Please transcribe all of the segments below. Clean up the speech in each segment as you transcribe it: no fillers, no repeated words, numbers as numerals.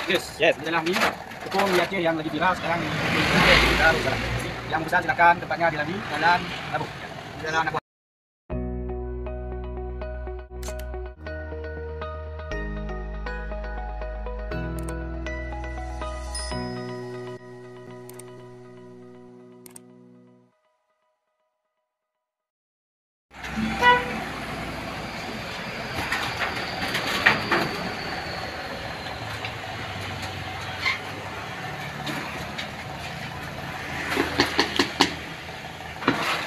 Yes. Yes. Inilah mie tepung mie Aceh yang lagi viral sekarang di Darussalam. Yang besar silakan, tempatnya di Lami, Jalan Labu. Jalan Anak Buah.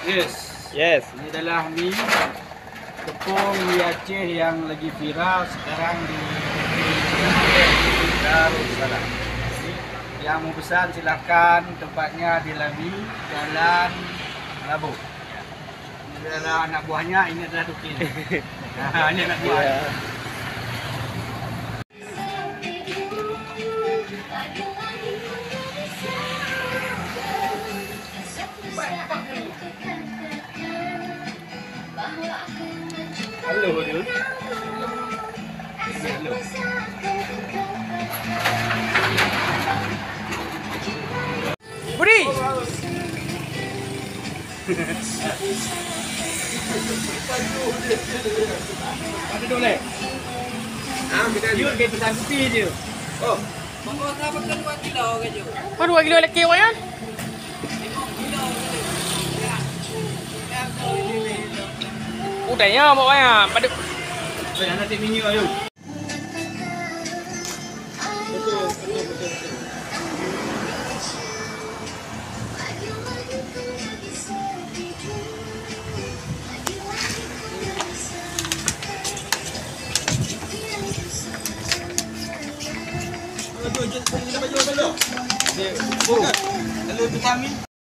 Yes. Yes. Ini adalah mie tepung mie Aceh yang lagi viral sekarang di Darussalam. Yang mau pesan silakan, tempatnya di Lami, Jalan Labu. Ini adalah anak buahnya, ini adalah Duki. Nah, ini anak buah. Yeah. Halo, Halo. Halo. Budi. Ada boleh? Yun kayak pesan putih je. Oh. Bawa berapa ke 2 kilo ke je? Kau 2 kilo lagi awak kan? 5 kilo ke je. Ya. Ya, kalau ini. Udahnya pokoknya pada Saya nanti minyak ayo. Betul. Baju, baju dulu. Dia, oh, kalau vitamin.